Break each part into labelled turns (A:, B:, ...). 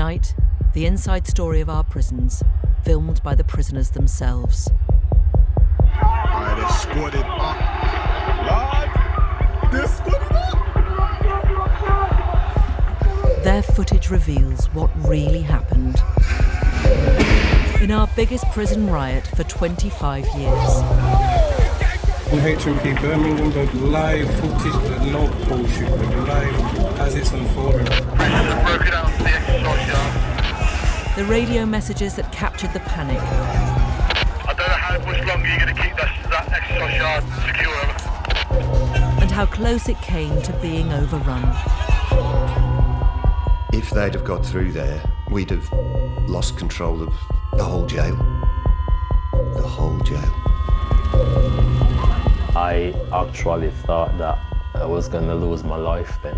A: Tonight, the inside story of our prisons, filmed by the prisoners themselves.
B: Alright, they squad it up. Lord, they squad it up.
A: Their footage reveals what really happened. In our biggest prison riot for 25 years.
C: On HMP Birmingham, the live footage, the no bullshit, the live as it's unfolding.
A: The radio messages that captured the panic.
D: I don't know how much longer you're going to keep that exercise yard secure.
A: And how close it came to being overrun.
E: If they'd have got through there, we'd have lost control of the whole jail. The whole jail.
F: I actually thought that I was going to lose my life then.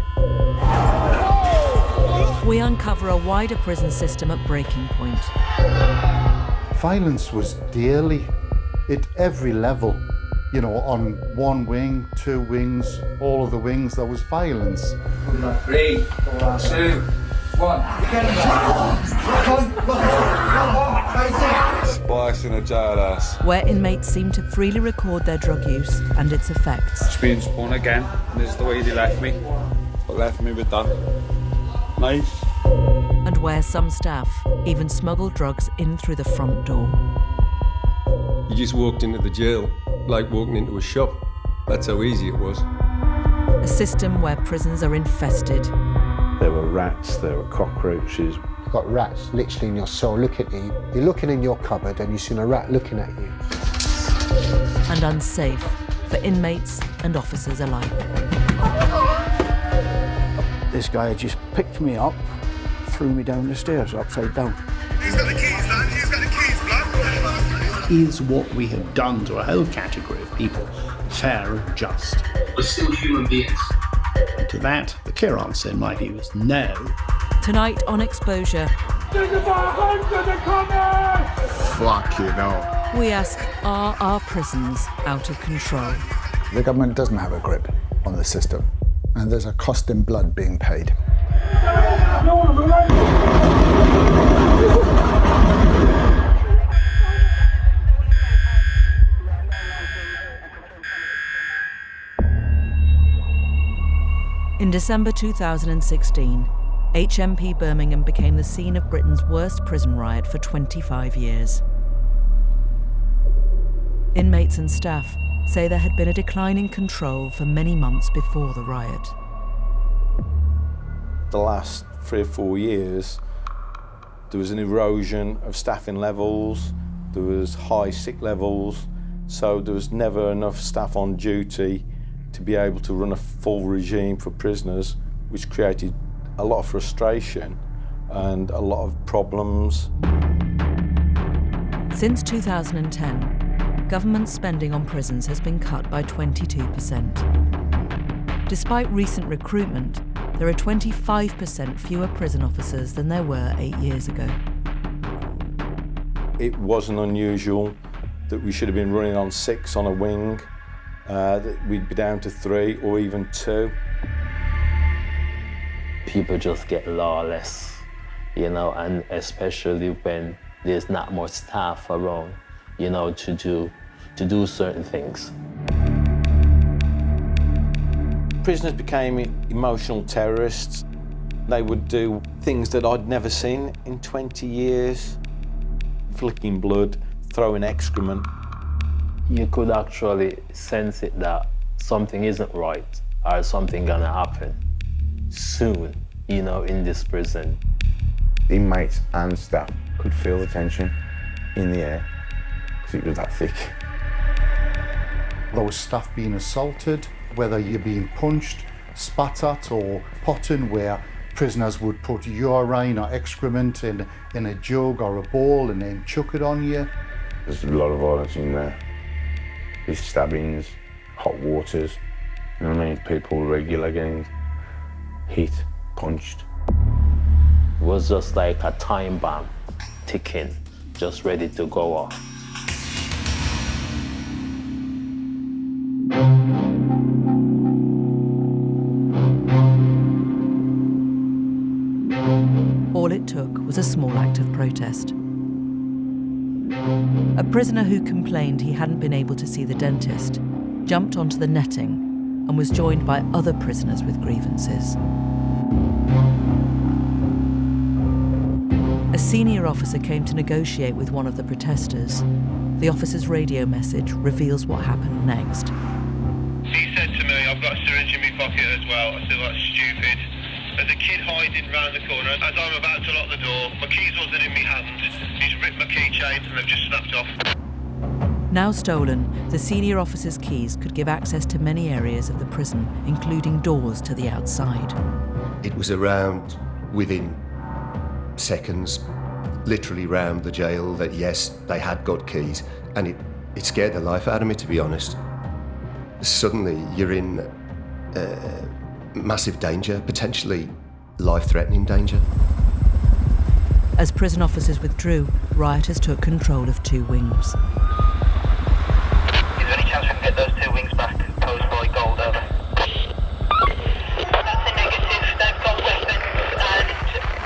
A: We uncover a wider prison system at breaking point.
G: Violence was daily, at every level. You know, on one wing, two wings, all of the wings, there was violence.
H: 3, 2, 1.
B: Spice in a jailhouse.
A: Where inmates seem to freely record their drug use and its effects.
I: It's been spun again, and this is the way they left me. But left me with that knife.
A: And where some staff even smuggle drugs in through the front door.
J: You just walked into the jail like walking into a shop. That's how easy it was.
A: A system where prisons are infested.
K: There were rats, there were cockroaches.
L: You've got rats literally in your cell looking at you. You're looking in your cupboard and you've seen a rat looking at you.
A: And unsafe for inmates and officers alike.
M: This guy just picked me up, threw me down the stairs upside down.
B: Who's got the keys, lad? Who's got the keys, blood?
N: Is what we have done to a whole category of people fair and just?
O: We're still human beings.
N: And to that, the clear answer in my view is no.
A: Tonight on Exposure,
B: Fuck you know.
A: we ask, are our prisons out of control?
P: The government doesn't have a grip on the system, and there's a cost in blood being paid.
A: In December 2016, HMP Birmingham became the scene of Britain's worst prison riot for 25 years. Inmates and staff say there had been a decline in control for many months before the riot.
Q: The last 3 or 4 years, there was an erosion of staffing levels, there was high sick levels, so there was never enough staff on duty to be able to run a full regime for prisoners, which created a lot of frustration and a lot of problems.
A: Since 2010, government spending on prisons has been cut by 22%. Despite recent recruitment, there are 25% fewer prison officers than there were 8 years ago.
Q: It wasn't unusual that we should have been running on 6 on a wing, that we'd be down to 3 or even 2.
F: People just get lawless, you know, and especially when there's not much staff around, you know, to do certain things.
Q: Prisoners became emotional terrorists. They would do things that I'd never seen in 20 years. Flicking blood, throwing excrement.
F: You could actually sense it that something isn't right or something gonna happen soon, you know, in this prison.
K: Inmates and staff could feel the tension in the air because it was that thick.
G: There was staff being assaulted, whether you're being punched, spat at or potting, where prisoners would put urine or excrement in a jug or a bowl and then chuck it on you.
K: There's a lot of violence in there. There's stabbings, hot waters, you know what I mean? People regular getting hit, punched.
F: It was just like a time bomb ticking, just ready to go off.
A: All it took was a small act of protest. A prisoner who complained he hadn't been able to see the dentist jumped onto the netting and was joined by other prisoners with grievances. A senior officer came to negotiate with one of the protesters. The officer's radio message reveals what happened next.
D: He said to me, I've got a syringe in my pocket as well. I said, that's stupid. There's a kid hiding round the corner. As I'm about to lock the door, my keys wasn't in my hand. He's ripped my keychain and they've just snapped off.
A: Now stolen, the senior officer's keys could give access to many areas of the prison, including doors to the outside.
E: It was around, within seconds, literally round the jail, that yes, they had got keys, and it scared the life out of me, to be honest. Suddenly you're in massive danger, potentially life-threatening danger.
A: As prison officers withdrew, rioters took control of 2 wings.
D: Is there any chance we can get those 2 wings back, posed by Gold, over? That's a negative. They've got weapons, and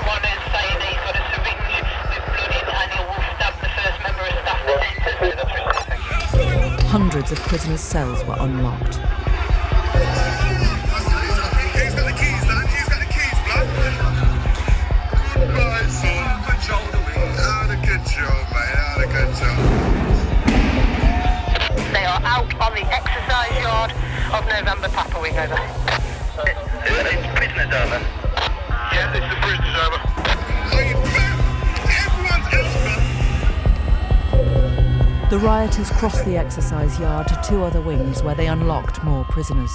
D: one is saying he's got a syringe with blood in and he will stab the first member of staff that enters.
A: Hundreds of prisoners' cells were unlocked.
B: He's got the keys, man. He's got the keys, blood. Right, son. Control the wings. Out of control, mate. Out of control.
O: They are out on the exercise yard of November Papa Wing, over.
D: It's prisoners, over. Yeah, it's the prisoners, over.
B: Everyone's else,
A: The rioters crossed the exercise yard to 2 other wings where they unlocked more prisoners.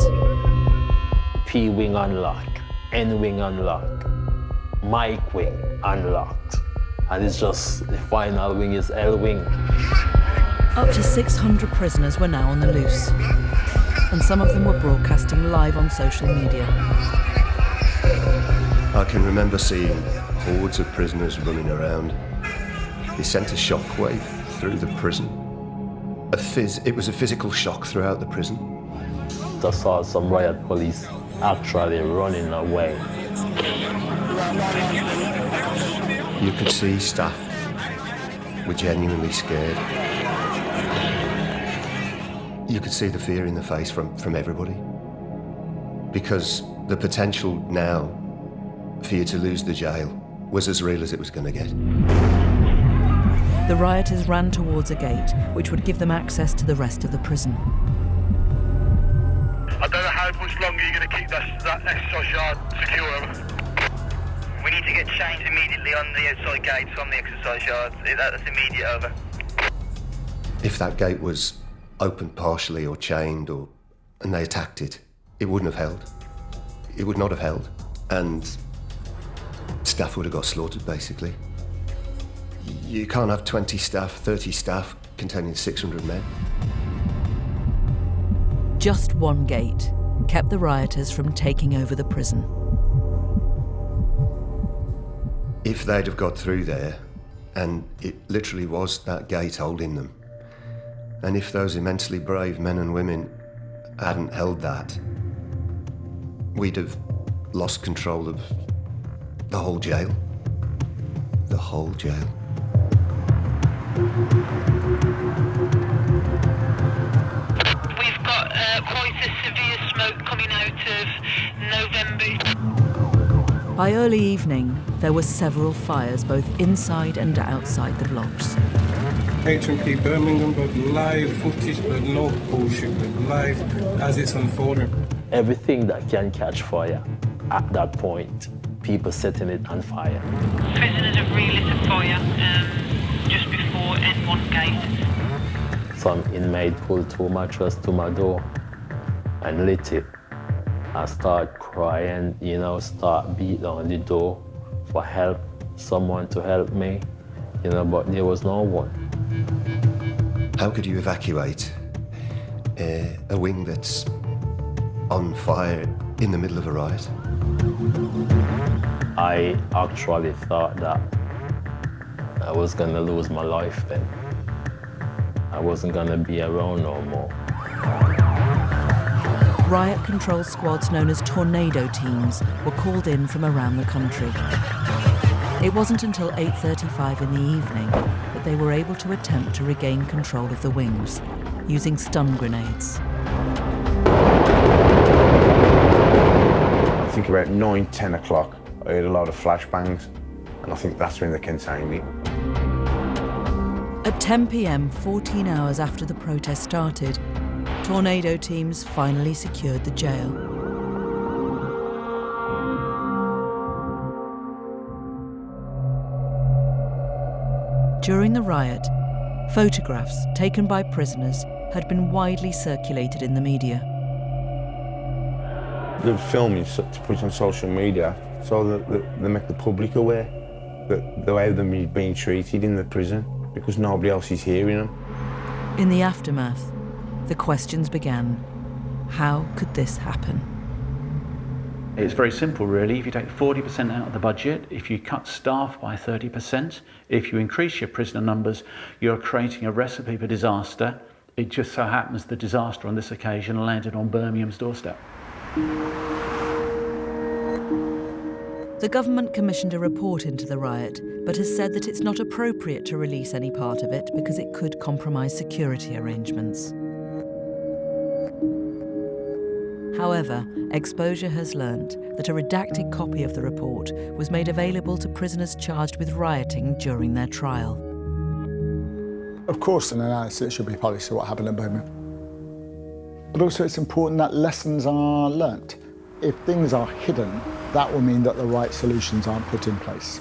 F: P wing unlocked, N wing unlocked, Mike wing unlocked, and it's just the final wing is L wing.
A: Up to 600 prisoners were now on the loose, and some of them were broadcasting live on social media.
E: I can remember seeing hordes of prisoners running around. They sent a shockwave through the prison. It was a physical shock throughout the prison.
F: I saw some riot police actually running away.
E: You could see staff were genuinely scared. You could see the fear in the face from everybody. Because the potential now for you to lose the jail was as real as it was going to get.
A: The rioters ran towards a gate which would give them access to the rest of the prison.
D: I don't know how much longer you're going to keep that exercise yard secure. We need to get changed immediately on the outside gates on the exercise yard. That's immediate, over.
E: If that gate was opened partially or chained and they attacked it, it wouldn't have held. It would not have held. And staff would have got slaughtered, basically. You can't have 20 staff, 30 staff containing 600 men.
A: Just one gate kept the rioters from taking over the prison.
E: If they'd have got through there, and it literally was that gate holding them, and if those immensely brave men and women hadn't held that, we'd have lost control of the whole jail. The whole jail.
O: We've got quite a severe smoke coming out of November.
A: By early evening, there were several fires both inside and outside the blocks.
C: HMP Birmingham, but live footage, but no bullshit, but live as it's unfolding.
F: Everything that can catch fire at that point, people setting it on fire.
O: Prisoners have relit a fire just before N1 gate.
F: Some inmate pulled 2 mattresses to my door and lit it. I start crying, start beating on the door for help, someone to help me, but there was no one.
E: How could you evacuate a wing that's on fire in the middle of a riot?
F: I actually thought that I was gonna lose my life then. I wasn't gonna be around no more.
A: Riot control squads known as tornado teams were called in from around the country. It wasn't until 8:35 in the evening that they were able to attempt to regain control of the wings, using stun grenades.
K: I think about 9-10 o'clock, I heard a lot of flashbangs, and I think that's when they contained me.
A: At 10 p.m, 14 hours after the protest started, Tornado teams finally secured the jail. During the riot, photographs taken by prisoners had been widely circulated in the media.
K: The filming to put on social media so that they make the public aware that the way they're being treated in the prison, because nobody else is hearing them.
A: In the aftermath, the questions began. How could this happen?
R: It's very simple, really. If you take 40% out of the budget, if you cut staff by 30%, if you increase your prisoner numbers, you're creating a recipe for disaster. It just so happens the disaster on this occasion landed on Birmingham's doorstep.
A: The government commissioned a report into the riot, but has said that it's not appropriate to release any part of it because it could compromise security arrangements. However, Exposure has learnt that a redacted copy of the report was made available to prisoners charged with rioting during their trial.
P: Of course, an analysis should be published of what happened at Birmingham. But also it's important that lessons are learnt. If things are hidden, that will mean that the right solutions aren't put in place.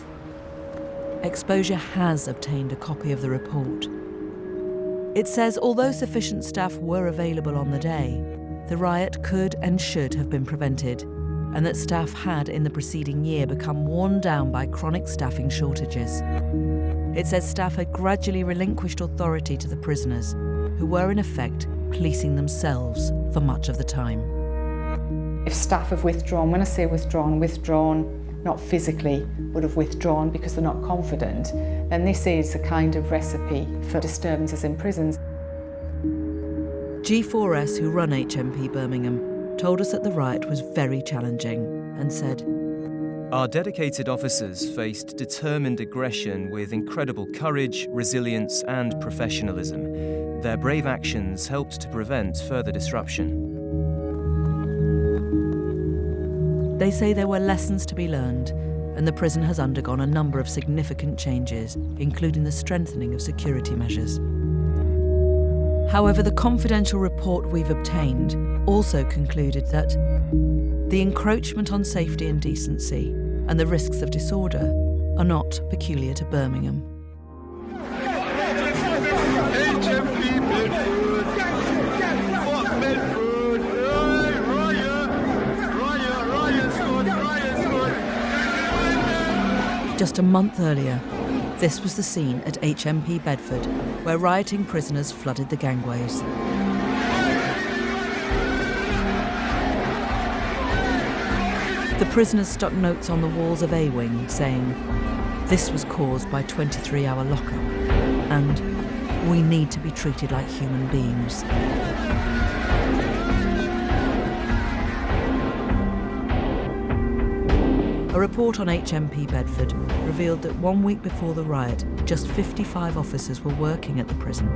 A: Exposure has obtained a copy of the report. It says although sufficient staff were available on the day, the riot could and should have been prevented, and that staff had in the preceding year become worn down by chronic staffing shortages. It says staff had gradually relinquished authority to the prisoners, who were in effect policing themselves for much of the time.
S: If staff have withdrawn, when I say withdrawn, not physically, would have withdrawn because they're not confident, then this is a kind of recipe for disturbances in prisons.
A: G4S, who run HMP Birmingham, told us that the riot was very challenging and said,
T: "Our dedicated officers faced determined aggression with incredible courage, resilience and professionalism. Their brave actions helped to prevent further disruption."
A: They say there were lessons to be learned, and the prison has undergone a number of significant changes, including the strengthening of security measures. However, the confidential report we've obtained also concluded that the encroachment on safety and decency and the risks of disorder are not peculiar to Birmingham. Just a month earlier, this was the scene at HMP Bedford, where rioting prisoners flooded the gangways. The prisoners stuck notes on the walls of A-Wing saying, "This was caused by 23-hour lockup," and "We need to be treated like human beings." A report on HMP Bedford revealed that 1 week before the riot, just 55 officers were working at the prison,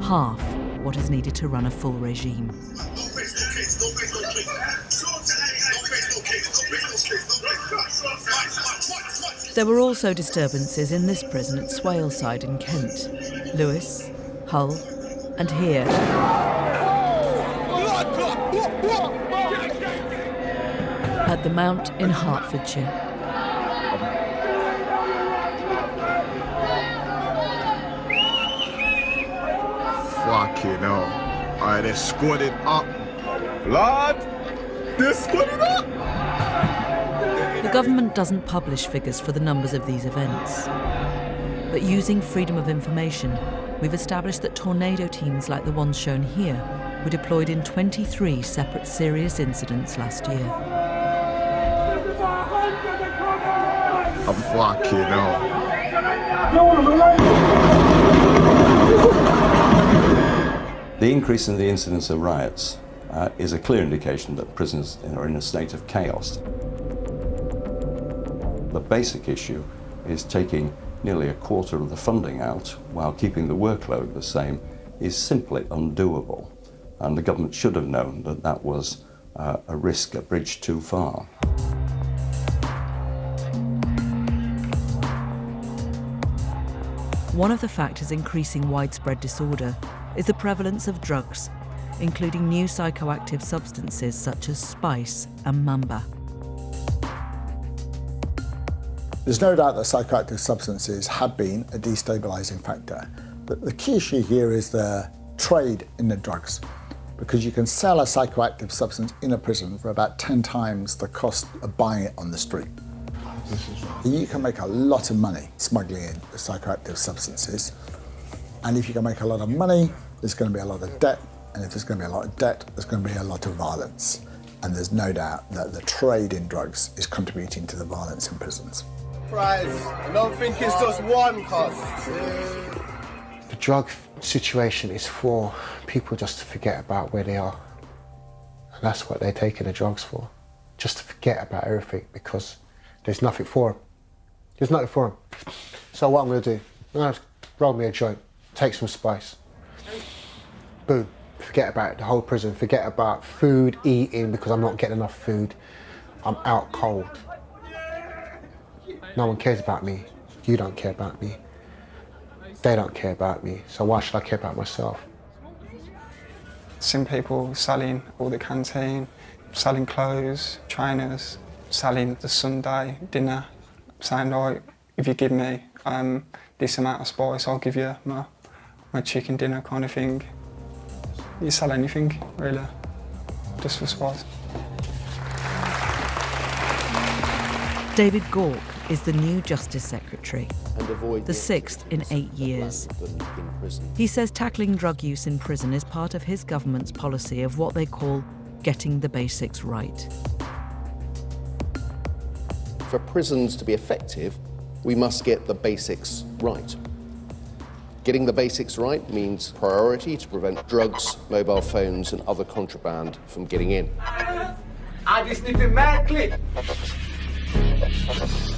A: half what is needed to run a full regime. There were also disturbances in this prison at Swaleside in Kent, Lewes, Hull, and here. At the Mount in Hertfordshire.
B: Fucking hell. Alright, they scored it up. Lord, they scored it up.
A: The government doesn't publish figures for the numbers of these events. But using freedom of information, we've established that tornado teams like the ones shown here were deployed in 23 separate serious incidents last year.
B: I'm fucking hell.
U: The increase in the incidence of riots is a clear indication that prisons are in a state of chaos. The basic issue is taking nearly a quarter of the funding out while keeping the workload the same is simply undoable. And the government should have known that that was a risk, a bridge too far.
A: One of the factors increasing widespread disorder is the prevalence of drugs, including new psychoactive substances such as spice and mamba.
P: There's no doubt that psychoactive substances have been a destabilising factor. But the key issue here is the trade in the drugs, because you can sell a psychoactive substance in a prison for about 10 times the cost of buying it on the street. You can make a lot of money smuggling in psychoactive substances, and if you can make a lot of money, there's going to be a lot of debt, and if there's going to be a lot of debt, there's going to be a lot of violence. And there's no doubt that the trade in drugs is contributing to the violence in prisons.
B: Prize. I don't think it's just one cost.
L: The drug situation is for people just to forget about where they are. And that's what they're taking the drugs for. Just to forget about everything, because there's nothing for them. There's nothing for them. So what I'm going to do, I'm going to roll me a joint, take some spice. Boom. Forget about the whole prison. Forget about food, eating, because I'm not getting enough food. I'm out cold. No one cares about me. You don't care about me. They don't care about me. So why should I care about myself?
H: Seen people selling all the canteen, selling clothes, trainers, selling the Sunday dinner, saying, like, if you give me this amount of spice, I'll give you my chicken dinner kind of thing. You sell anything, really, just for spice.
A: David Gauke is the new Justice Secretary, the sixth in 8 years. He says tackling drug use in prison is part of his government's policy of what they call getting the basics right.
V: For prisons to be effective, we must get the basics right. Getting the basics right means priority to prevent drugs, mobile phones and other contraband from getting in.
B: I just need to mad click.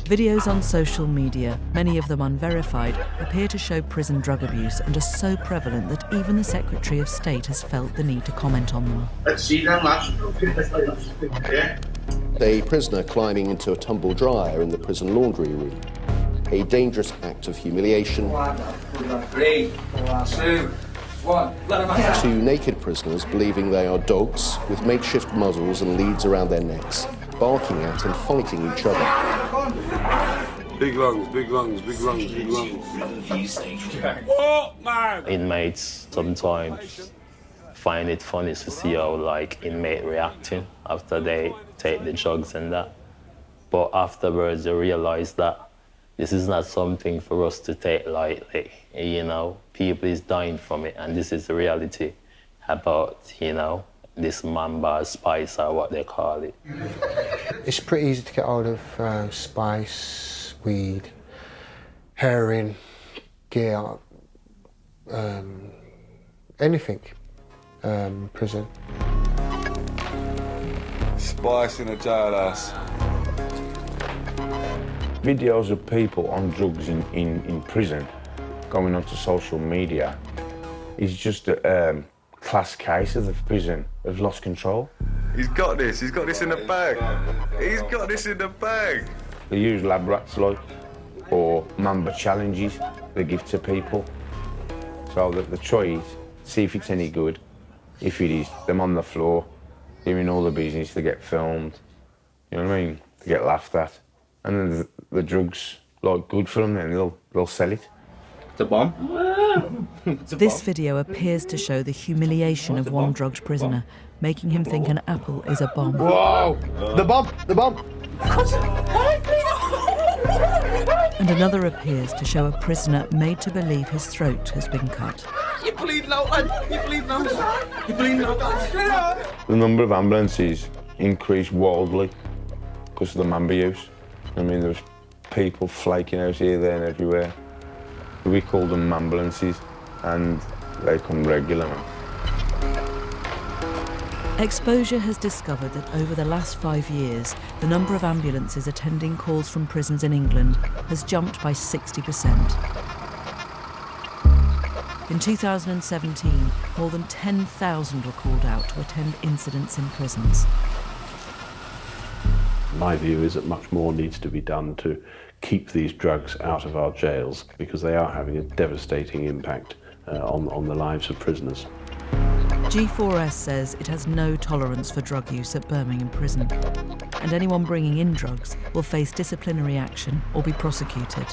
A: Videos on social media, many of them unverified, appear to show prison drug abuse and are so prevalent that even the Secretary of State has felt the need to comment on them.
V: A prisoner climbing into a tumble dryer in the prison laundry room. A dangerous act of humiliation.
B: 3, 2, 1.
V: 2 naked prisoners believing they are dogs with makeshift muzzles and leads around their necks, barking at and fighting each other.
J: Big lungs, big lungs, big lungs, big lungs.
F: What, man? Inmates sometimes find it funny to see how, like, inmate reacting after they take the drugs and that. But afterwards, they realize that this is not something for us to take lightly. You know, people is dying from it, and this is the reality about, you know, this mamba, spice, or what they call it.
L: It's pretty easy to get hold of spice, weed, heroin, gear, anything. Prison.
J: Spice in a jailhouse.
K: Videos of people on drugs in prison going onto social media is just a class case of the prison have lost control.
J: He's got this in the bag. He's got this in the bag.
K: They use lab rats, like, or mamba challenges they give to people. So that they try it, see if it's any good. If it is, them on the floor, doing all the business, they get filmed. You know what I mean? They get laughed at. And then the drugs, like, good for them, then they'll sell it.
I: It's a bomb.
A: This video appears to show the humiliation of one drugged prisoner, making him think an apple is a bomb.
B: Whoa! The bomb! The bomb!
A: And another appears to show a prisoner made to believe his throat has been cut.
B: You bleed now, you bleed now. You bleed now.
K: The number of ambulances increased wildly because of the mamba use. I mean, there was people flaking out here, there and everywhere. We called them ambulances, and they come regular, man.
A: Exposure has discovered that over the last 5 years, the number of ambulances attending calls from prisons in England has jumped by 60%. In 2017, more than 10,000 were called out to attend incidents in prisons.
M: My view is that much more needs to be done to keep these drugs out of our jails because they are having a devastating impact on the lives of prisoners.
A: G4S says it has no tolerance for drug use at Birmingham Prison, and anyone bringing in drugs will face disciplinary action or be prosecuted.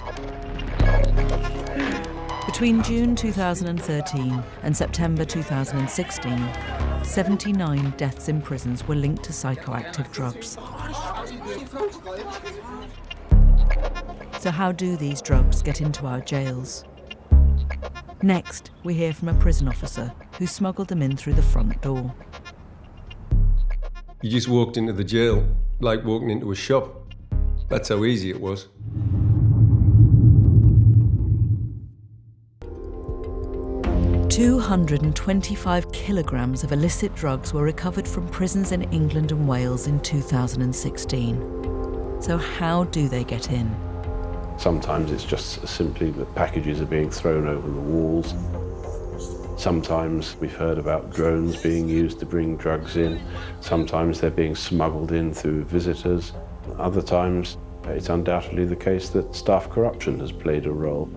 A: Between June 2013 and September 2016, 79 deaths in prisons were linked to psychoactive drugs. So how do these drugs get into our jails? Next, we hear from a prison officer who smuggled them in through the front door.
J: You just walked into the jail like walking into a shop. That's how easy it was.
A: $225 kilograms of illicit drugs were recovered from prisons in England and Wales in 2016. So how do they get in?
M: Sometimes it's just simply that packages are being thrown over the walls. Sometimes we've heard about drones being used to bring drugs in. Sometimes they're being smuggled in through visitors. Other times it's undoubtedly the case that staff corruption has played a role.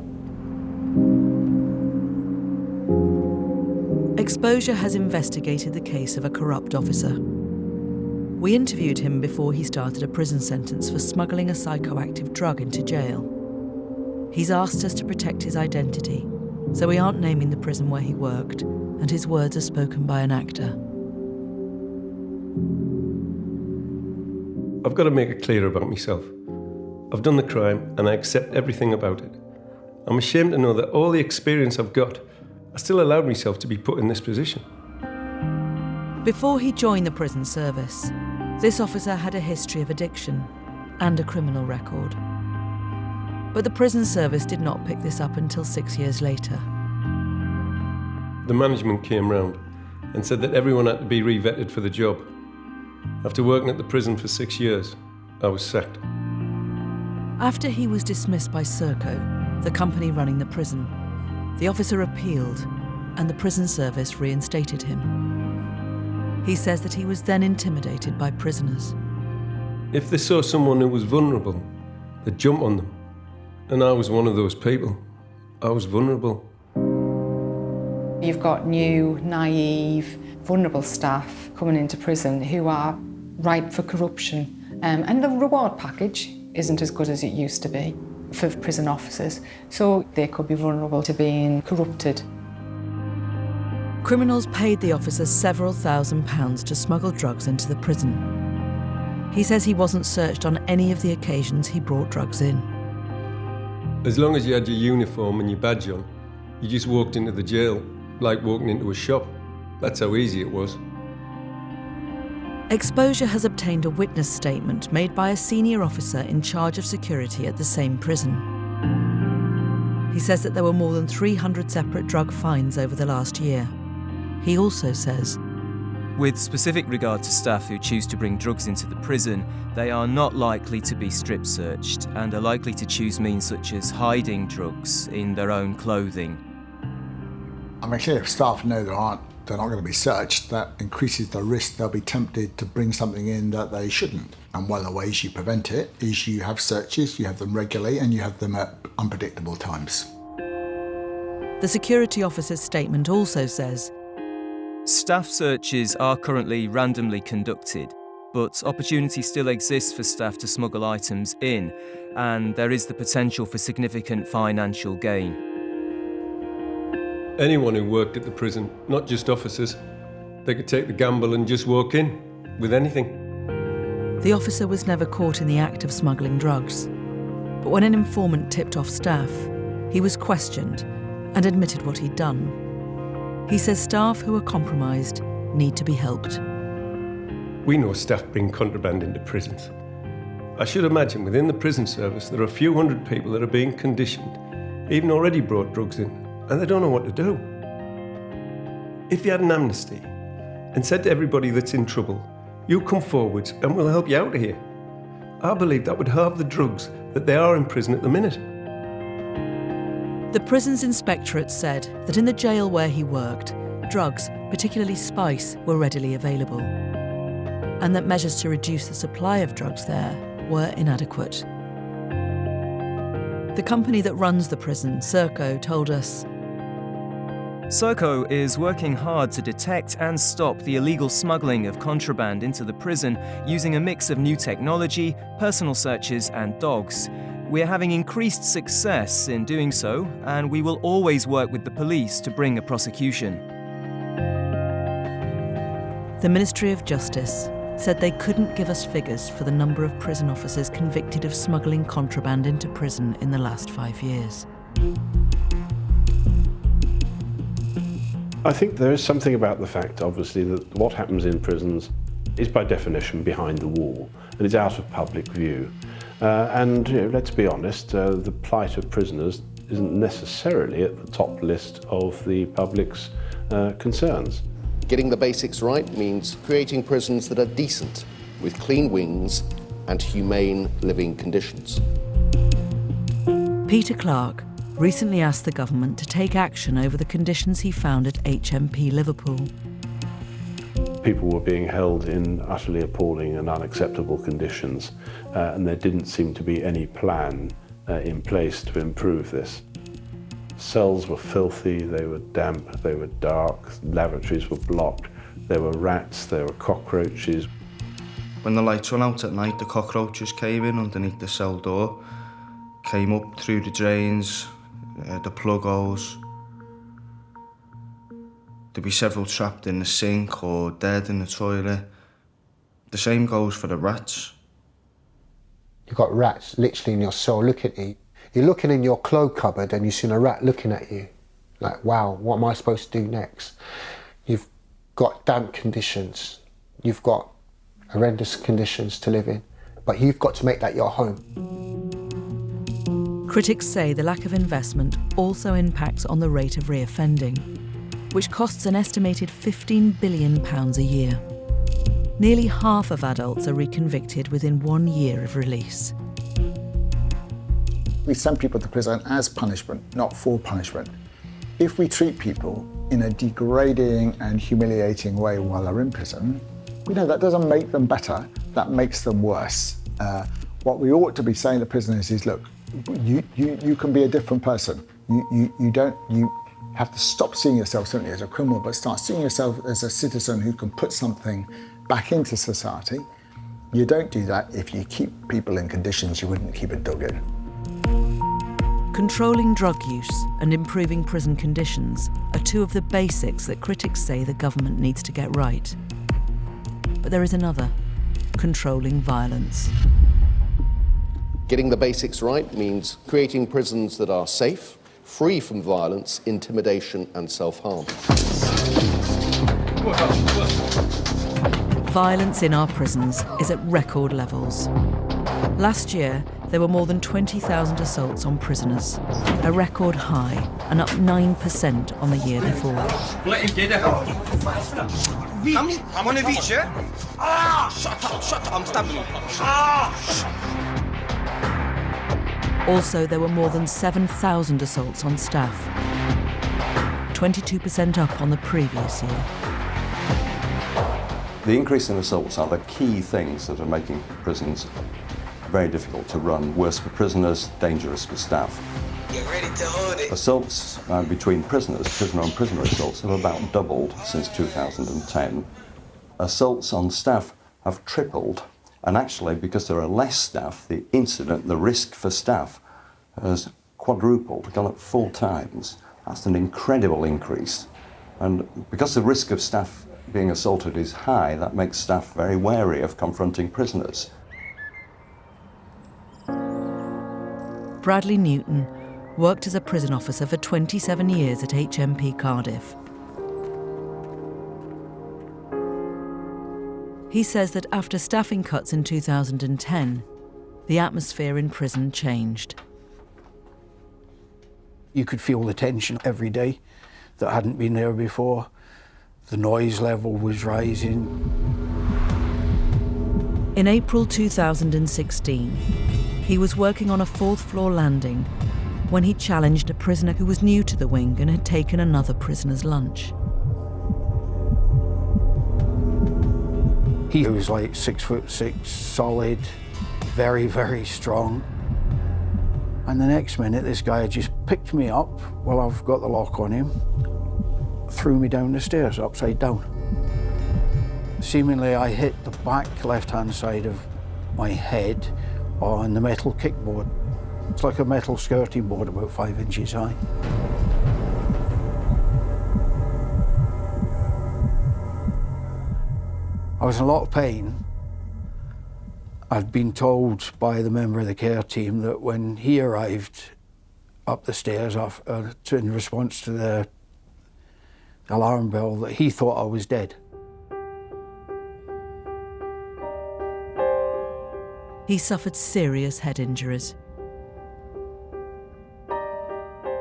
A: Exposure has investigated the case of a corrupt officer. We interviewed him before he started a prison sentence for smuggling a psychoactive drug into jail. He's asked us to protect his identity, so we aren't naming the prison where he worked, and his words are spoken by an actor.
J: I've got to make it clear about myself. I've done the crime and I accept everything about it. I'm ashamed to know that all the experience I've got, I still allowed myself to be put in this position.
A: Before he joined the prison service, this officer had a history of addiction and a criminal record. But the prison service did not pick this up until 6 years later.
J: The management came round and said that everyone had to be re-vetted for the job. After working at the prison for 6 years, I was sacked.
A: After he was dismissed by Serco, the company running the prison, the officer appealed and the prison service reinstated him. He says that he was then intimidated by prisoners.
J: If they saw someone who was vulnerable, they'd jump on them. And I was one of those people. I was vulnerable.
S: You've got new, naive, vulnerable staff coming into prison who are ripe for corruption. And the reward package isn't as good as it used to be for prison officers. So they could be vulnerable to being corrupted.
A: Criminals paid the officers several £1,000s to smuggle drugs into the prison. He says he wasn't searched on any of the occasions he brought drugs in.
J: As long as you had your uniform and your badge on, you just walked into the jail like walking into a shop. That's how easy it was.
A: Exposure has obtained a witness statement made by a senior officer in charge of security at the same prison. He says that there were more than 300 separate drug finds over the last year. He also says,
T: with specific regard to staff who choose to bring drugs into the prison, they are not likely to be strip searched and are likely to choose means such as hiding drugs in their own clothing.
P: I mean, clearly if staff know they're not going to be searched, that increases the risk they'll be tempted to bring something in that they shouldn't. And one of the ways you prevent it is you have searches, you have them regularly, and you have them at unpredictable times.
A: The security officer's statement also says,
T: staff searches are currently randomly conducted, but opportunity still exists for staff to smuggle items in, and there is the potential for significant financial gain.
J: Anyone who worked at the prison, not just officers, they could take the gamble and just walk in with anything.
A: The officer was never caught in the act of smuggling drugs, but when an informant tipped off staff, he was questioned and admitted what he'd done. He says staff who are compromised need to be helped.
J: We know staff bring contraband into prisons. I should imagine within the prison service there are a few hundred people that are being conditioned, even already brought drugs in, and they don't know what to do. If you had an amnesty, and said to everybody that's in trouble, "You come forwards and we'll help you out of here." I believe that would halve the drugs that they are in prison at the minute.
A: The prison's inspectorate said that in the jail where he worked, drugs, particularly spice, were readily available, and that measures to reduce the supply of drugs there were inadequate. The company that runs the prison, Serco, told us,
T: Serco is working hard to detect and stop the illegal smuggling of contraband into the prison using a mix of new technology, personal searches and dogs. We're having increased success in doing so, and we will always work with the police to bring a prosecution.
A: The Ministry of Justice said they couldn't give us figures for the number of prison officers convicted of smuggling contraband into prison in the last 5 years.
M: I think there is something about the fact, obviously, that what happens in prisons is by definition behind the wall and is out of public view. Let's be honest, the plight of prisoners isn't necessarily at the top list of the public's concerns.
V: Getting the basics right means creating prisons that are decent, with clean wings and humane living conditions.
A: Peter Clarke recently asked the government to take action over the conditions he found at HMP Liverpool.
M: People were being held in utterly appalling and unacceptable conditions, and there didn't seem to be any plan in place to improve this. Cells were filthy, they were damp, they were dark, lavatories were blocked, there were rats, there were cockroaches.
N: When the lights went out at night, the cockroaches came in underneath the cell door, came up through the drains, the plug holes. There'd be several trapped in the sink or dead in the toilet. The same goes for the rats.
L: You've got rats literally in your cell looking at you. You're looking in your clothes cupboard and you've seen a rat looking at you. Like, wow, what am I supposed to do next? You've got damp conditions. You've got horrendous conditions to live in. But you've got to make that your home.
A: Critics say the lack of investment also impacts on the rate of reoffending, which costs an estimated £15 billion a year. Nearly half of adults are reconvicted within 1 year of release.
P: We send people to prison as punishment, not for punishment. If we treat people in a degrading and humiliating way while they're in prison, we know that doesn't make them better, that makes them worse. What we ought to be saying to prisoners is, look, you can be a different person. You have to stop seeing yourself certainly as a criminal, but start seeing yourself as a citizen who can put something back into society. You don't do that if you keep people in conditions you wouldn't keep a dog in.
A: Controlling drug use and improving prison conditions are two of the basics that critics say the government needs to get right. But there is another: controlling violence.
V: Getting the basics right means creating prisons that are safe, free from violence, intimidation and self-harm.
A: Violence in our prisons is at record levels. Last year, there were more than 20,000 assaults on prisoners, a record high and up 9% on the year before.
Q: Let him get it. I'm on a beach, yeah? Shut up, I'm stabbing you.
A: Also, there were more than 7,000 assaults on staff, 22% up on the previous year.
U: The increase in assaults are the key things that are making prisons very difficult to run, worse for prisoners, dangerous for staff.
Q: Get ready to hold it.
U: Assaults between prisoners, prisoner-on-prisoner assaults, have about doubled since 2010. Assaults on staff have tripled, and actually, because there are less staff, the risk for staff has quadrupled, gone up 4 times. That's an incredible increase. And because the risk of staff being assaulted is high, that makes staff very wary of confronting prisoners.
A: Bradley Newton worked as a prison officer for 27 years at HMP Cardiff. He says that after staffing cuts in 2010, the atmosphere in prison changed.
W: You could feel the tension every day that hadn't been there before.
D: The noise level was rising.
A: In April 2016, he was working on a fourth-floor landing when he challenged a prisoner who was new to the wing and had taken another prisoner's lunch.
D: He was like 6'6", solid, very, very strong. And the next minute, this guy had just picked me up while I've got the lock on him, threw me down the stairs, upside down. Seemingly, I hit the back left-hand side of my head on the metal kickboard. It's like a metal skirting board about 5 inches high. I was in a lot of pain. I'd been told by the member of the care team that when he arrived up the stairs in response to the alarm bell, that he thought I was dead.
A: He suffered serious head injuries.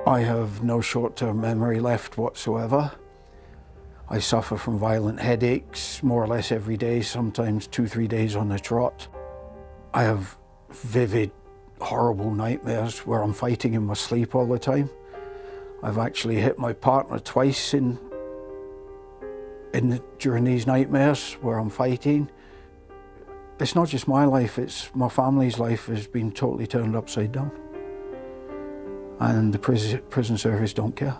D: I have no short-term memory left whatsoever. I suffer from violent headaches more or less every day, sometimes 2-3 days on the trot. I have vivid, horrible nightmares where I'm fighting in my sleep all the time. I've actually hit my partner twice during these nightmares where I'm fighting. It's not just my life, it's my family's life has been totally turned upside down. And the prison service don't care.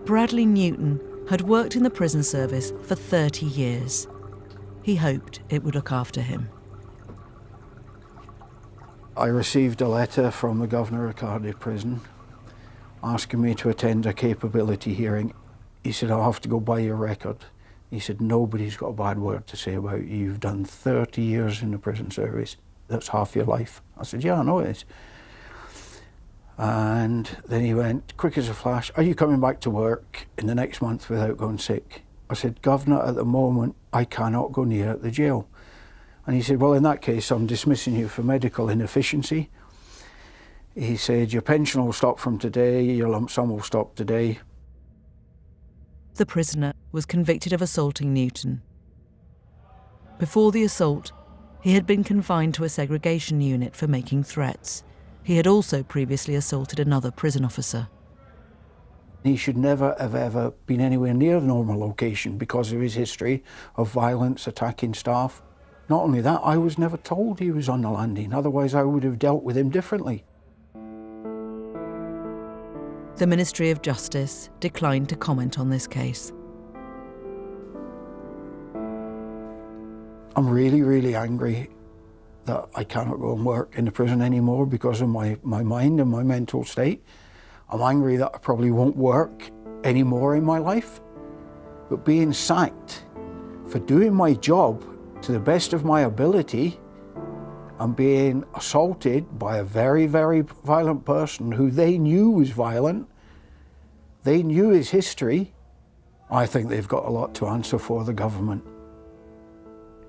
A: Bradley Newton had worked in the prison service for 30 years. He hoped it would look after him.
D: I received a letter from the Governor of Cardiff Prison asking me to attend a capability hearing. He said, I'll have to go by your record. He said, nobody's got a bad word to say about you. You've done 30 years in the prison service. That's half your life. I said, yeah, I know it is. And then he went, quick as a flash, are you coming back to work in the next month without going sick? I said, Governor, at the moment, I cannot go near the jail. And he said, well, in that case, I'm dismissing you for medical inefficiency. He said, your pension will stop from today, your lump sum will stop today.
A: The prisoner was convicted of assaulting Newton. Before the assault, he had been confined to a segregation unit for making threats. He had also previously assaulted another prison officer.
D: He should never have ever been anywhere near the normal location because of his history of violence, attacking staff. Not only that, I was never told he was on the landing, otherwise I would have dealt with him differently.
A: The Ministry of Justice declined to comment on this case.
D: I'm really, really angry that I cannot go and work in the prison anymore because of my mind and my mental state. I'm angry that I probably won't work anymore in my life. But being sacked for doing my job to the best of my ability and being assaulted by a very, very violent person who they knew was violent, they knew his history, I think they've got a lot to answer for, the government,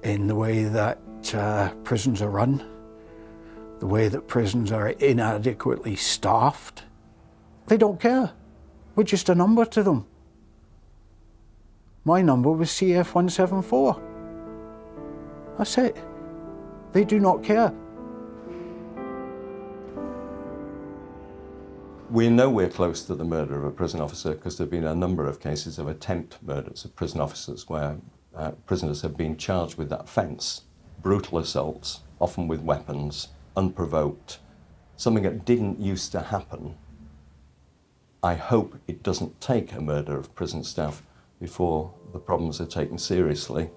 D: in the way that prisons are run, the way that prisons are inadequately staffed. They don't care. We're just a number to them. My number was CF174. That's it. They do not care.
U: We know we're close to the murder of a prison officer because there have been a number of cases of attempt murders of prison officers where prisoners have been charged with that offence. Brutal assaults, often with weapons, unprovoked, something that didn't used to happen. I hope it doesn't take a murder of prison staff before the problems are taken seriously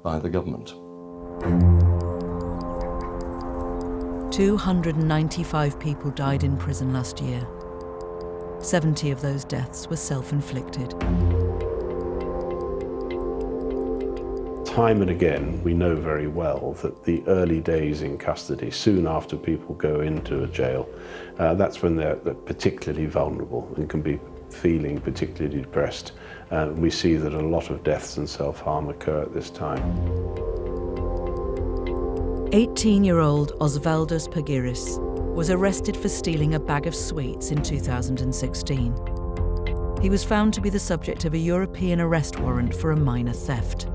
U: by the government.
A: 295 people died in prison last year. 70 of those deaths were self-inflicted.
M: Time and again, we know very well that the early days in custody, soon after people go into a jail, that's when they're particularly vulnerable and can be feeling particularly depressed. We see that a lot of deaths and self-harm occur at this time.
A: 18-year-old Osvaldas Pagiris was arrested for stealing a bag of sweets in 2016. He was found to be the subject of a European arrest warrant for a minor theft.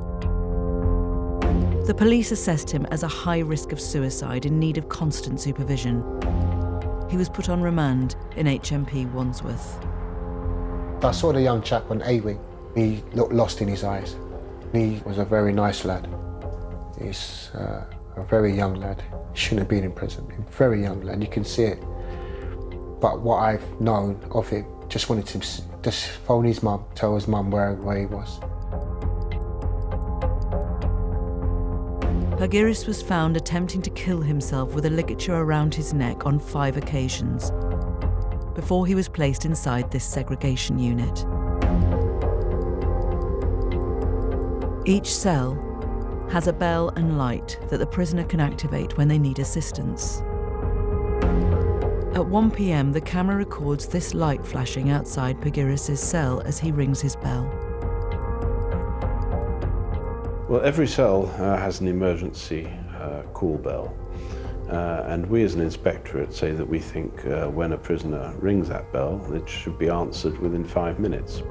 A: The police assessed him as a high risk of suicide in need of constant supervision. He was put on remand in HMP Wandsworth.
L: I saw the young chap on A-Wing. He looked lost in his eyes. He was a very nice lad. He's a very young lad. He shouldn't have been in prison. A very young lad, you can see it. But what I've known of him, just wanted to just phone his mum, tell his mum where he was.
A: Pagiris was found attempting to kill himself with a ligature around his neck on 5 occasions before he was placed inside this segregation unit. Each cell has a bell and light that the prisoner can activate when they need assistance. At 1 p.m, the camera records this light flashing outside Pagiris' cell as he rings his bell.
M: Well, every cell has an emergency call bell, and we as an inspectorate say that we think when a prisoner rings that bell, it should be answered within 5 minutes.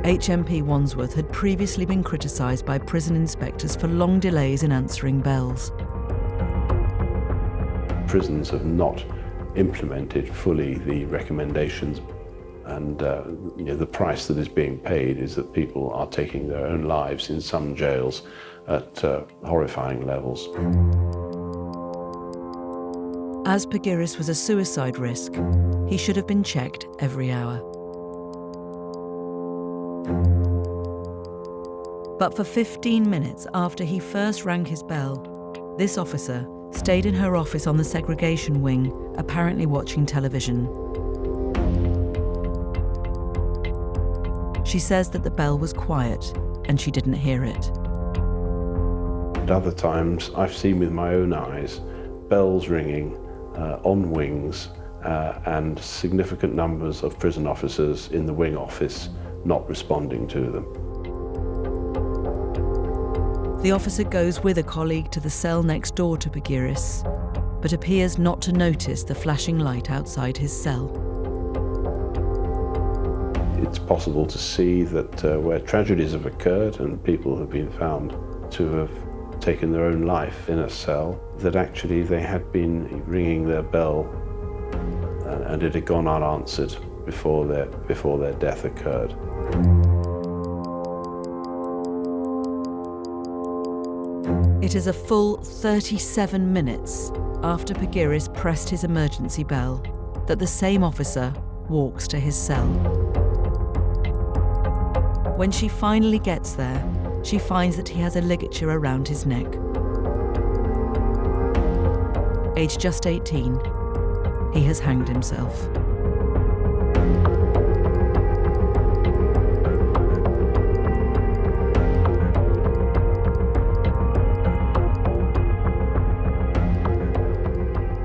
A: HMP Wandsworth had previously been criticised by prison inspectors for long delays in answering bells.
M: Prisons have not implemented fully the recommendations, and the price that is being paid is that people are taking their own lives in some jails at horrifying levels.
A: As Pagiris was a suicide risk, he should have been checked every hour. But for 15 minutes after he first rang his bell, this officer stayed in her office on the segregation wing, apparently watching television. She says that the bell was quiet and she didn't hear it.
M: At other times, I've seen with my own eyes bells ringing on wings and significant numbers of prison officers in the wing office not responding to them.
A: The officer goes with a colleague to the cell next door to Pagiris, but appears not to notice the flashing light outside his cell.
M: It's possible to see that where tragedies have occurred and people have been found to have taken their own life in a cell, that actually they had been ringing their bell and it had gone unanswered before their death occurred.
A: It is a full 37 minutes after Pagiris pressed his emergency bell that the same officer walks to his cell. When she finally gets there, she finds that he has a ligature around his neck. Aged just 18, he has hanged himself.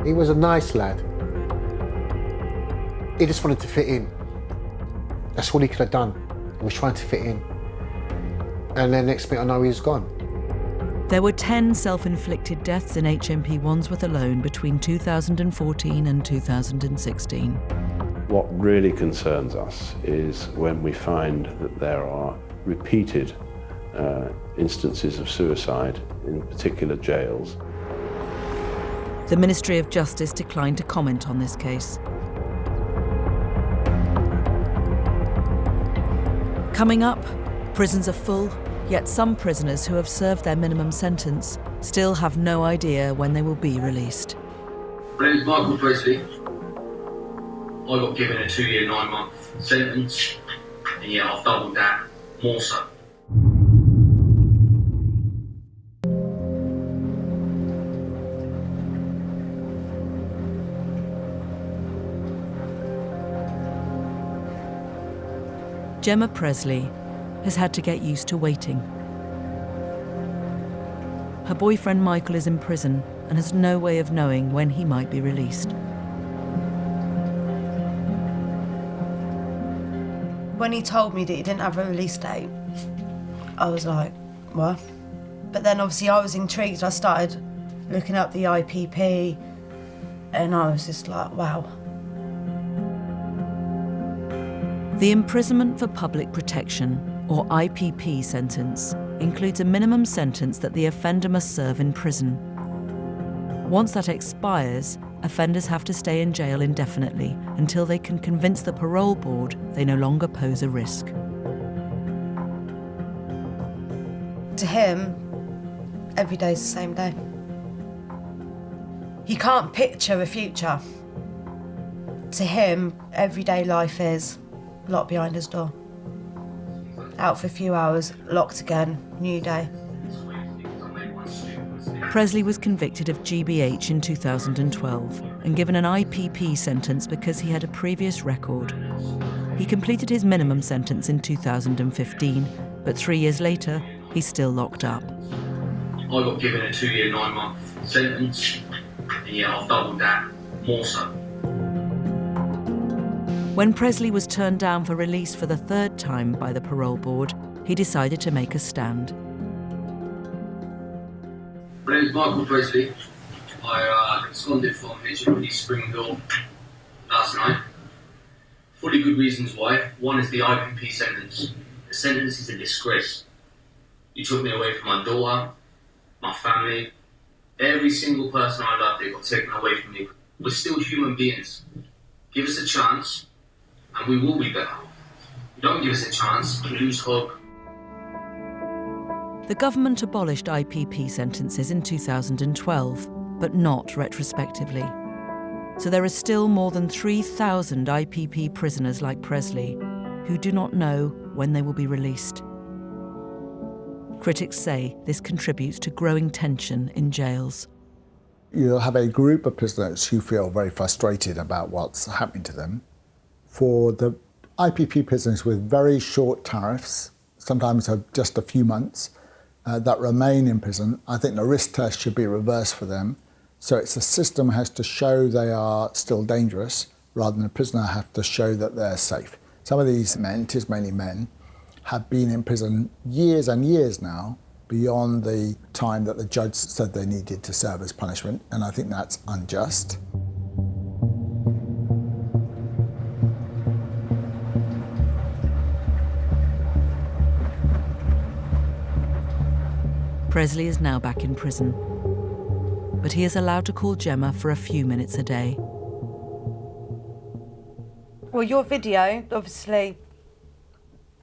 L: He was a nice lad. He just wanted to fit in. That's all he could have done. He was trying to fit in. And then next minute I know he was gone.
A: There were 10 self-inflicted deaths in HMP Wandsworth alone between 2014 and 2016.
M: What really concerns us is when we find that there are repeated instances of suicide in particular jails.
A: The Ministry of Justice declined to comment on this case. Coming up, prisons are full, yet some prisoners who have served their minimum sentence still have no idea when they will be released.
C: My name is Michael Presley. I got given a 2-year, 9-month sentence, and yet I've doubled that, more so.
A: Gemma Presley has had to get used to waiting. Her boyfriend Michael is in prison and has no way of knowing when he might be released.
G: When he told me that he didn't have a release date, I was like, what? But then obviously I was intrigued. I started looking up the IPP and I was just like, wow.
A: The Imprisonment for Public Protection, or IPP sentence, includes a minimum sentence that the offender must serve in prison. Once that expires, offenders have to stay in jail indefinitely until they can convince the parole board they no longer pose a risk.
G: To him, every day's the same day. He can't picture a future. To him, everyday life is locked behind his door. Out for a few hours, locked again, new day.
A: Presley was convicted of GBH in 2012 and given an IPP sentence because he had a previous record. He completed his minimum sentence in 2015, but 3 years later, he's still locked up.
C: I got given a 2-year, 9-month sentence, and yeah, I've doubled that, more so.
A: When Presley was turned down for release for the third time by the parole board, he decided to make a stand.
C: My name is Michael Presley. I absconded from HMP Springville last night. Fully good reasons why. One is the IPP sentence. The sentence is a disgrace. You took me away from my daughter, my family. Every single person I loved, they got taken away from me. We're still human beings. Give us a chance, and we will be better. Don't give us a chance, we lose hope.
A: The government abolished IPP sentences in 2012, but not retrospectively. So there are still more than 3,000 IPP prisoners like Presley who do not know when they will be released. Critics say this contributes to growing tension in jails.
P: You'll have a group of prisoners who feel very frustrated about what's happening to them. For the IPP prisoners with very short tariffs, sometimes of just a few months, that remain in prison, I think the risk test should be reversed for them. So it's the system has to show they are still dangerous rather than the prisoner have to show that they're safe. Some of these men, it is mainly men, have been in prison years and years now beyond the time that the judge said they needed to serve as punishment, and I think that's unjust.
A: Presley is now back in prison, but he is allowed to call Gemma for a few minutes a day.
G: Well, your video, obviously,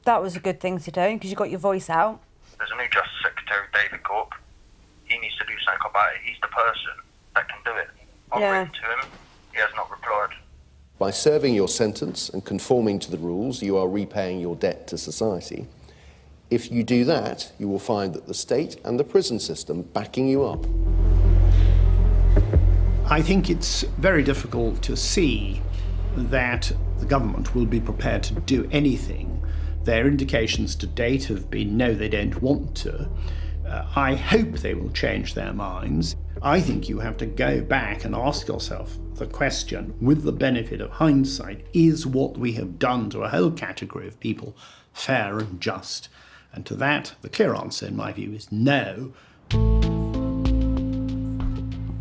G: that was a good thing to do because you got your voice out.
E: There's a new Justice Secretary, David Cork. He needs to do something about it. He's the person that can do it. I've written to him. He has not replied.
V: By serving your sentence and conforming to the rules, you are repaying your debt to society. If you do that, you will find that the state and the prison system backing you up.
O: I think it's very difficult to see that the government will be prepared to do anything. Their indications to date have been no, they don't want to. I hope they will change their minds. I think you have to go back and ask yourself the question, with the benefit of hindsight, is what we have done to a whole category of people fair and just? And to that, the clear answer, in my view, is no.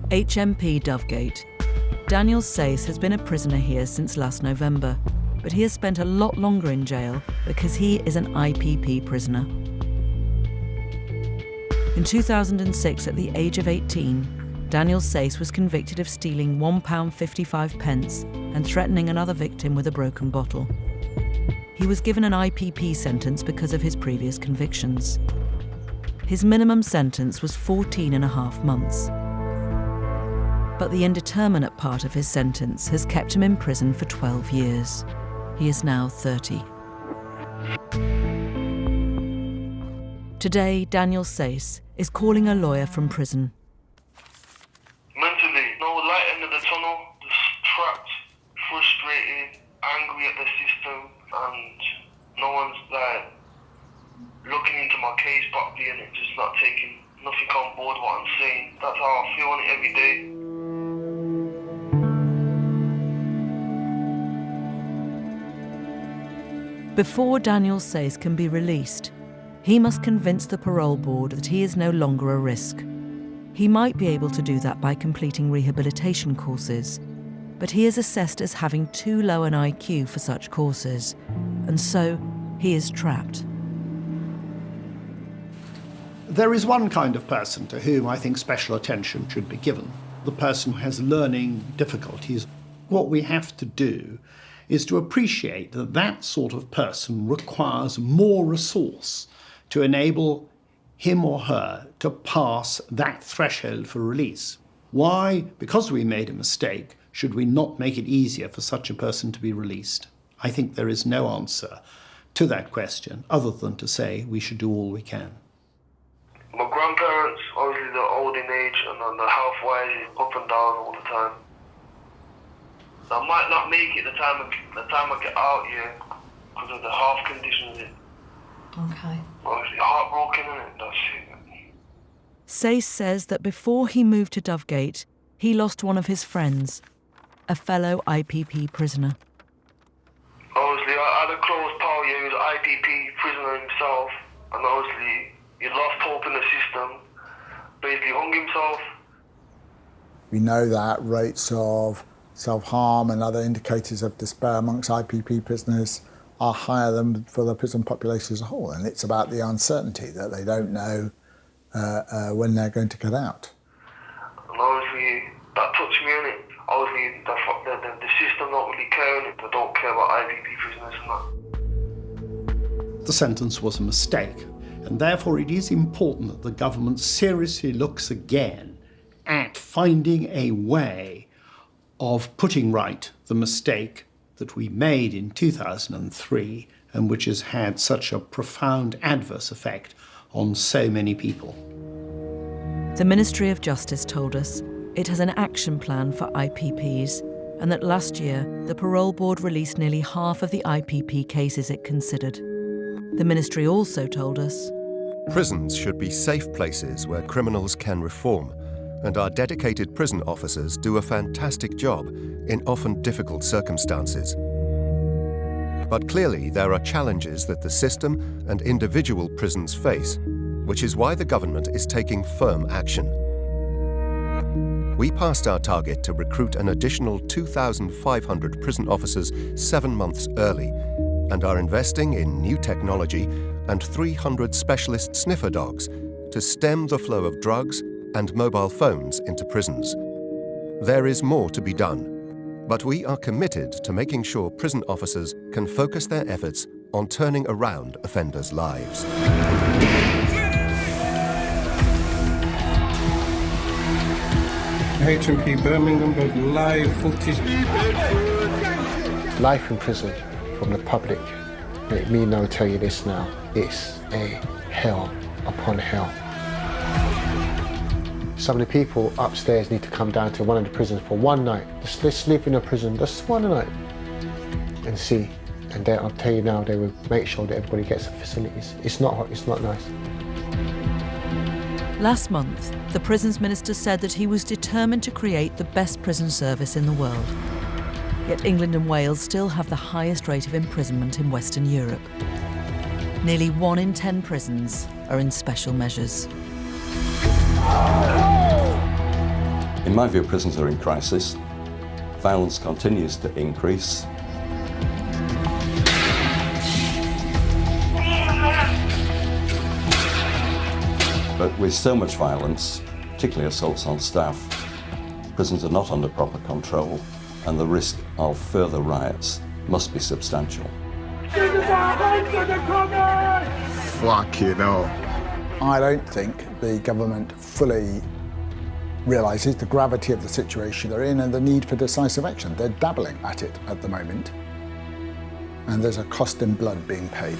A: HMP Dovegate. Daniel Sayce has been a prisoner here since last November, but he has spent a lot longer in jail because he is an IPP prisoner. In 2006, at the age of 18, Daniel Sayce was convicted of stealing £1.55 and threatening another victim with a broken bottle. He was given an IPP sentence because of his previous convictions. His minimum sentence was 14.5 months. But the indeterminate part of his sentence has kept him in prison for 12 years. He is now 30. Today, Daniel Sayce is calling a lawyer from prison.
E: Mentally, no light end of the tunnel, just trapped, frustrated, angry at the system, and no one's like looking into my case properly and just not taking nothing on board what I'm saying. That's how I feel on it every day.
A: Before Daniel Sayce can be released, he must convince the parole board that he is no longer a risk. He might be able to do that by completing rehabilitation courses, but he is assessed as having too low an IQ for such courses, and so he is trapped.
O: There is one kind of person to whom I think special attention should be given, the person who has learning difficulties. What we have to do is to appreciate that that sort of person requires more resource to enable him or her to pass that threshold for release. Why, because we made a mistake, should we not make it easier for such a person to be released? I think there is no answer to that question other than to say we should do all we can.
E: My grandparents, obviously they're old in age and their health-wise is up and down all the time. So I might not make it the time I get out here because of the health conditions.
G: Okay.
E: Obviously heartbroken, innit? That's it.
A: Sayce says that before he moved to Dovegate, he lost one of his friends, a fellow IPP prisoner.
E: Obviously, I had a close pal here who's an IPP prisoner himself, and obviously he lost hope in the system, basically hung himself.
P: We know that rates of self-harm and other indicators of despair amongst IPP prisoners are higher than for the prison population as a whole, and it's about the uncertainty that they don't know when they're going to get out.
E: And obviously, that touched me, innit? Obviously, the system don't really care, innit? They don't care about IPP prisoners and that.
O: The sentence was a mistake, and therefore it is important that the government seriously looks again at finding a way of putting right the mistake that we made in 2003 and which has had such a profound adverse effect on so many people.
A: The Ministry of Justice told us it has an action plan for IPPs and that last year the Parole Board released nearly half of the IPP cases it considered. The Ministry also told us
H: prisons should be safe places where criminals can reform, and our dedicated prison officers do a fantastic job in often difficult circumstances. But clearly there are challenges that the system and individual prisons face, which is why the government is taking firm action. We passed our target to recruit an additional 2,500 prison officers 7 months early, and are investing in new technology and 300 specialist sniffer dogs to stem the flow of drugs and mobile phones into prisons. There is more to be done, but we are committed to making sure prison officers can focus their efforts on turning around offenders' lives.
J: HMP Birmingham, but live footage.
L: Life in prison from the public, let me now tell you this now, it's a hell upon hell. Some of the people upstairs need to come down to one of the prisons for one night. Just live in a prison, just one night, and see. And I'll tell you now, they will make sure that everybody gets the facilities. It's not nice.
A: Last month, the Prisons Minister said that he was determined to create the best prison service in the world. Yet England and Wales still have the highest rate of imprisonment in Western Europe. Nearly 1 in 10 prisons are in special measures.
U: In my view, prisons are in crisis. Violence continues to increase. But with so much violence, particularly assaults on staff, prisons are not under proper control, and the risk of further riots must be substantial.
B: Fuck you know.
P: I don't think the government fully realises the gravity of the situation they're in and the need for decisive action. They're dabbling at it at the moment, and there's a cost in blood being paid.